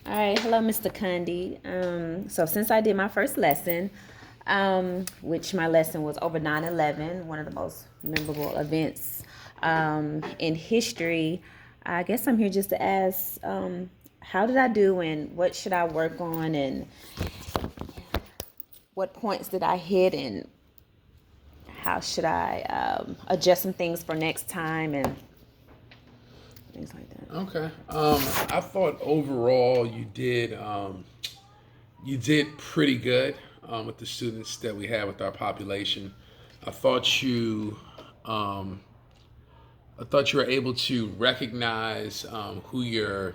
All right, hello, Mr. Kundy. So since I did my first lesson, which my lesson was over 9/11, one of the most memorable events in history, I guess I'm here just to ask, how did I do and what should I work on and what points did I hit and how should I adjust some things for next time and things like that. Okay. I thought overall you did pretty good with the students that we had with our population. I thought you um, I thought you were able to recognize who your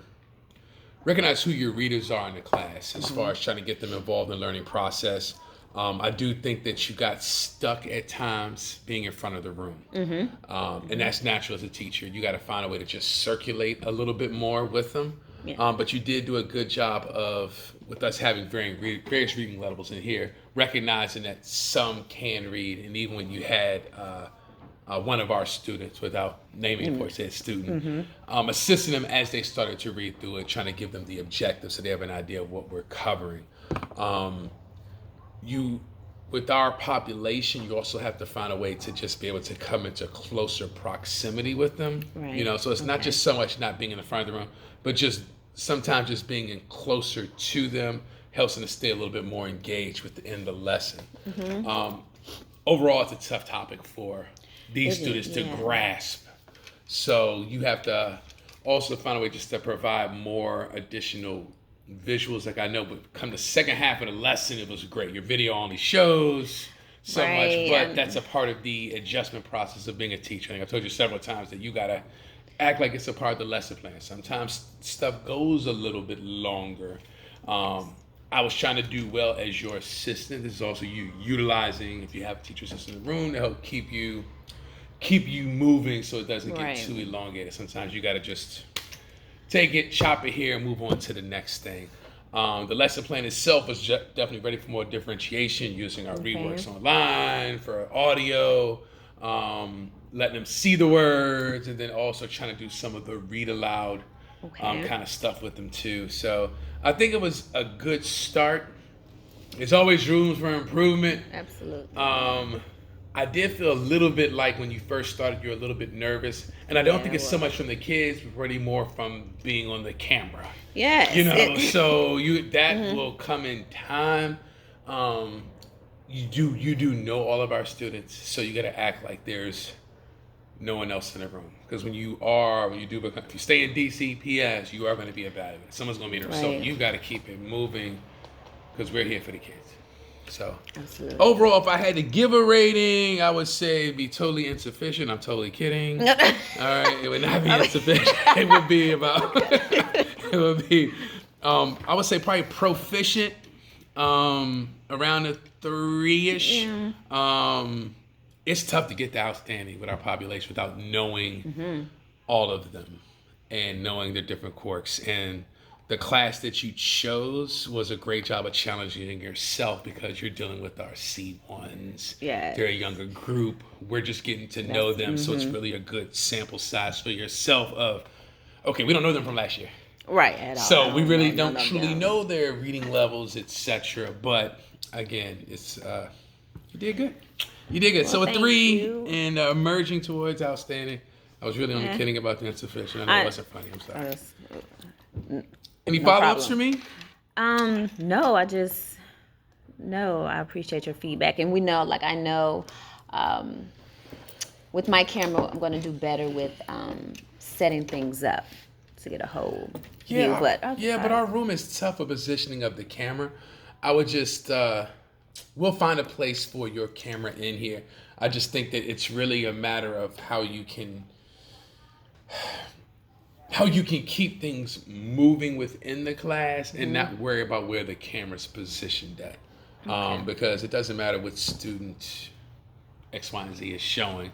readers are in the class as far as trying to get them involved in the learning process. I do think that you got stuck at times being in front of the room. And that's natural as a teacher. You got to find a way to just circulate a little bit more with them. Yeah. But you did do a good job of, with us having various reading levels in here, recognizing that some can read. And even when you had one of our students, without naming for said student, assisting them as they started to read through it, trying to give them the objective so they have an idea of what we're covering. You With our population, you also have to find a way to just be able to come into closer proximity with them. Right. So it's not just so much not being in the front of the room, but just sometimes just being in closer to them helps them to stay a little bit more engaged within the lesson. Overall, it's a tough topic for these students to grasp. So you have to also find a way just to provide more additional visuals. Like I know, but come the second half of the lesson, it was great. Your video only shows so much, but that's a part of the adjustment process of being a teacher. I think I've told you several times that you gotta act like it's a part of the lesson plan. Sometimes stuff goes a little bit longer. I was trying to do well as your assistant. This is also you utilizing, if you have a teacher assistant in the room, to help keep you moving so it doesn't get too elongated. Sometimes you gotta just take it, chop it here, and move on to the next thing. The lesson plan itself was definitely ready for more differentiation, using our ReadWorks online for audio, letting them see the words, and then also trying to do some of the read aloud kind of stuff with them too. So I think it was a good start. There's always room for improvement. Absolutely. I did feel a little bit like when you first started, you're a little bit nervous. And I don't think it's so much from the kids, but really more from being on the camera. Yes. So that will come in time. You do know all of our students, so you got to act like there's no one else in the room. Because if you stay in DCPS, you are going to be evaluated. Someone's going to be there. So you got to keep it moving because we're here for the kids. So Absolutely. Overall, if I had to give a rating, I would say it'd be totally insufficient. I'm totally kidding. All right, it would not be insufficient. It would be about. I would say probably proficient, around a 3-ish. It's tough to get to outstanding with our population without knowing all of them and knowing their different quirks. And the class that you chose was a great job of challenging yourself because you're dealing with our C1s. Yeah. They're a younger group. We're just getting to know them. So it's really a good sample size for yourself of, okay, we don't know them from last year. Right, at all. So we really don't truly know their reading levels, etc. But again, it's you did good. You did good. Well, So a 3 you. and emerging towards outstanding. I was really only kidding about the insufficient. I know it wasn't funny. I'm sorry. Any follow-ups for me? No, I appreciate your feedback. And we know, like I know, with my camera, I'm going to do better with setting things up to get a whole view. But our room is tough for positioning of the camera. I would just, we'll find a place for your camera in here. I just think that it's really a matter of how you can keep things moving within the class and not worry about where the camera's positioned at. Because it doesn't matter what student X, Y, and Z is showing.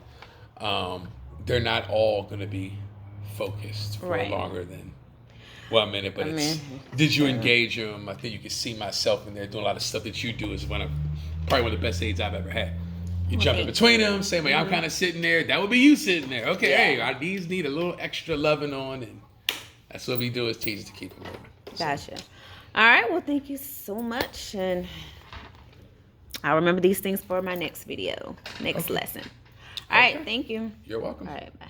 They're not all going to be focused for longer than 1 minute. But did you engage them? I think you can see myself in there doing a lot of stuff that you do is probably one of the best aids I've ever had. You jump in between them, same way I'm kind of sitting there. That would be you sitting there. Okay, hey, these need a little extra loving on, and that's what we do as teachers to keep it moving. Gotcha. All right. Well, thank you so much. And I'll remember these things for my next video, next lesson. All right. Thank you. You're welcome. All right. Bye.